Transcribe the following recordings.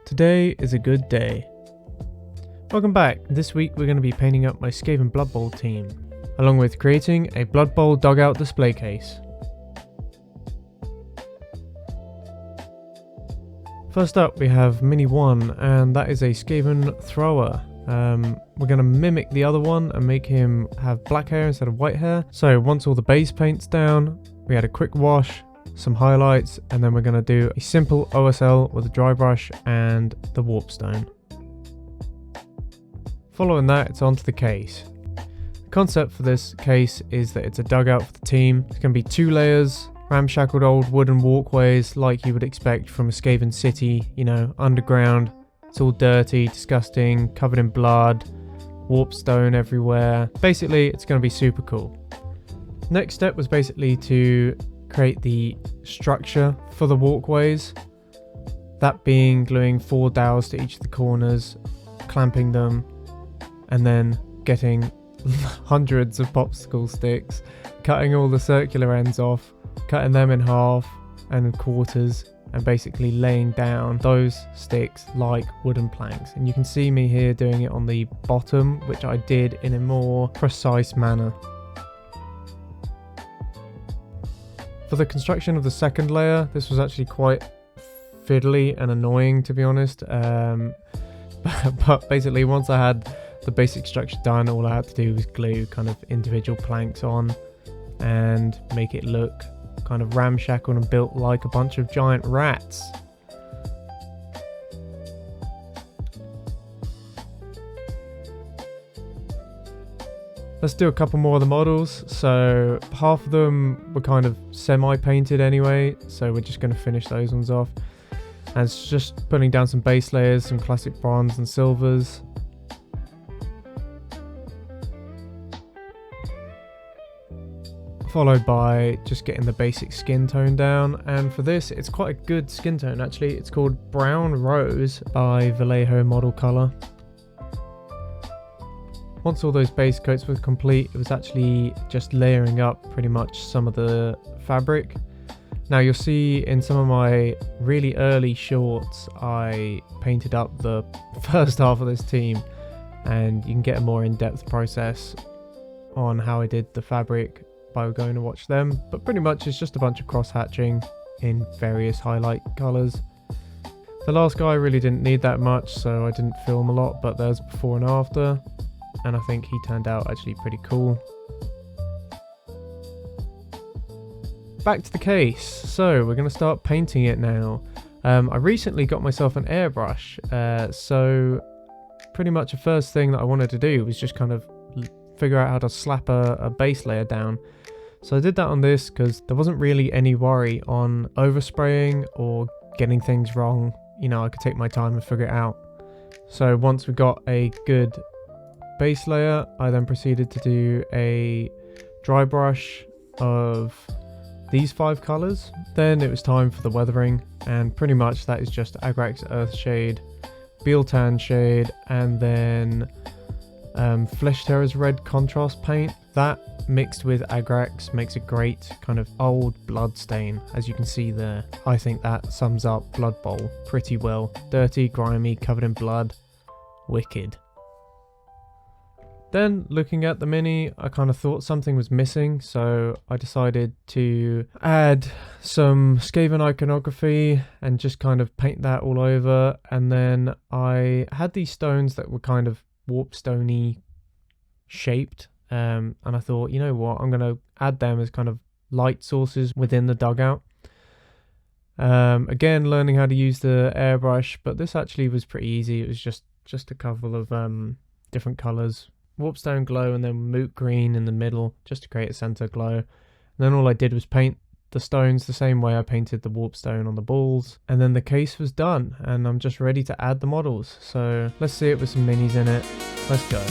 Today is a good day. Welcome back. This week we're going to be painting up my skaven Blood Bowl team, along with creating a Blood Bowl dugout display case. First up we have Mini 1, and that is a skaven thrower. We're going to mimic the other one and make him have black hair instead of white hair. So once all the base paint's down, we had a quick wash, some highlights, and then we're going to do a simple OSL with a dry brush and the warp stone. Following that, it's onto the case. The concept for this case is that it's a dugout for the team. It's going to be 2 layers, ramshackled old wooden walkways like you would expect from a skaven city, you know, underground. It's all dirty, disgusting, covered in blood, warp stone everywhere. Basically, it's going to be super cool. Next step was basically to create the structure for the walkways. That being gluing 4 dowels to each of the corners, clamping them, and then getting hundreds of popsicle sticks, cutting all the circular ends off, cutting them in half and in quarters, and basically laying down those sticks like wooden planks. And you can see me here doing it on the bottom, which I did in a more precise manner. For the construction of the second layer, this was actually quite fiddly and annoying, to be honest. But basically, once I had the basic structure done, all I had to do was glue kind of individual planks on and make it look kind of ramshackled and built like a bunch of giant rats. Let's do a couple more of the models. So half of them were kind of semi-painted anyway, so we're just going to finish those ones off. And it's just putting down some base layers, some classic bronze and silvers. Followed by just getting the basic skin tone down, and for this it's quite a good skin tone actually. It's called Brown Rose by Vallejo Model Color. Once all those base coats were complete, it was actually just layering up pretty much some of the fabric. Now you'll see in some of my really early shorts I painted up the first half of this team, and you can get a more in-depth process on how I did the fabric by going to watch them, but pretty much it's just a bunch of cross-hatching in various highlight colours. The last guy really didn't need that much, so I didn't film a lot, but there's before and after, and I think he turned out actually pretty cool. Back to the case. So we're going to start painting it now. I recently got myself an airbrush, so pretty much the first thing that I wanted to do was just kind of figure out how to slap a base layer down. So I did that on this because there wasn't really any worry on overspraying or getting things wrong. You know, I could take my time and figure it out. So once we got a good base layer, I then proceeded to do a dry brush of these 5 colours. Then it was time for the weathering, and pretty much that is just Agrax Earth Shade, Beal Tan Shade, and then Flesh Terror's Red Contrast Paint. That mixed with Agrax makes a great kind of old blood stain, as you can see there. I think that sums up Blood Bowl pretty well. Dirty, grimy, covered in blood. Wicked. Then looking at the mini, I kind of thought something was missing, so I decided to add some Skaven iconography and just kind of paint that all over. And then I had these stones that were kind of warp stony shaped, and I thought, you know what, I'm going to add them as kind of light sources within the dugout. Again, learning how to use the airbrush, but this actually was pretty easy. It was just a couple of different colours. Warpstone glow and then moot green in the middle just to create a center glow. And then all I did was paint the stones the same way I painted the warpstone on the balls, and then the case was done and I'm just ready to add the models. So let's see it with some minis in it. Let's go.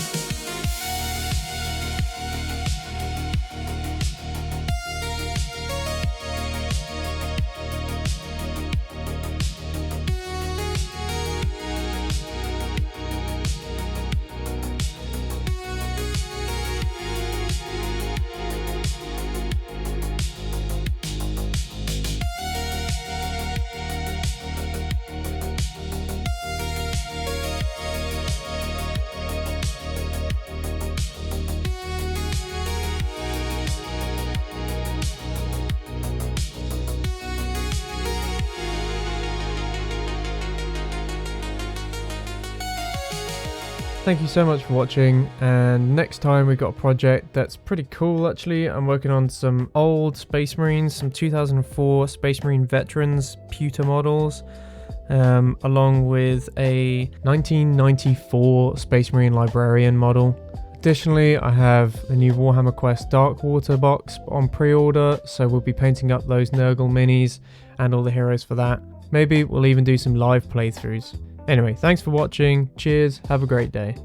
thank you so much for watching, and next time we've got a project that's pretty cool actually. I'm working on some old Space Marines, some 2004 Space Marine veterans pewter models, along with a 1994 Space Marine librarian model. Additionally, I have the new Warhammer Quest Darkwater box on pre-order, so we'll be painting up those Nurgle minis and all the heroes for that. Maybe we'll even do some live playthroughs. Anyway, thanks for watching, cheers, have a great day.